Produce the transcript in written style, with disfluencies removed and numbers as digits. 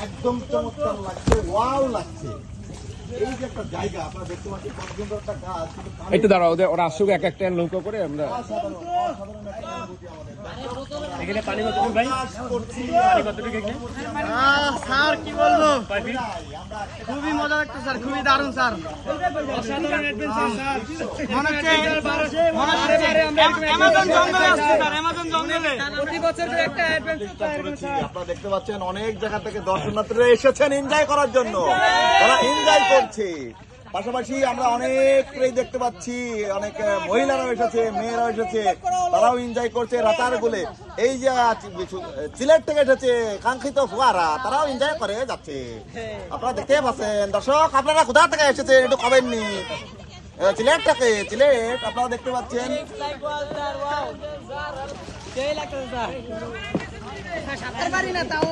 একদম চমৎকার লাগছে, ওয়াও লাগছে। এই যে একটা জায়গা আপনারা দেখতে পাচ্ছেন, কত সুন্দর একটা গাছ। একটু দাঁড়াও, ওরা আসুক এক একটা নৌকা করে আমরা অসাধারণ একটা অনুভূতি আমাদের। এখানে পানি কতটুকু ভাই? পানি কতটুকু এখানে? স্যার কি বলবো, আমরা খুবই মজা লাগতো স্যার, খুবই দারুণ স্যার। অসাধারণ অ্যাডভেঞ্চার স্যার, মনে হচ্ছে অ্যামাজন জঙ্গলে আসছে স্যার, অ্যামাজন জঙ্গলে প্রতি বছর একটা অ্যাডভেঞ্চার করেছি। আপনারা দেখতে পাচ্ছেন অনেক জায়গা থেকে দর্শনার্থীরা এসেছেন এনজয় করার জন্য, তারা এনজয় করছে। পাশাপাশি আমরা অনেকটাই দেখতে পাচ্ছি, অনেক মহিলারাও এসেছে, মেয়েরাও এসেছে, তারাও এনজয় করছে রাতার গোলে। এই যে সিলেট থেকে এসেছে কাঙ্ক্ষিত ফুয়ারা, তারাও এনজয় করে যাচ্ছে। আপনারা দেখতে পাচ্ছেন দর্শক, আপনারা কোথা থেকে এসেছেন একটু কবেননি। সিলেট থেকে, সিলেট আপনারা দেখতে পাচ্ছেন। সাঁতার পারি না তাও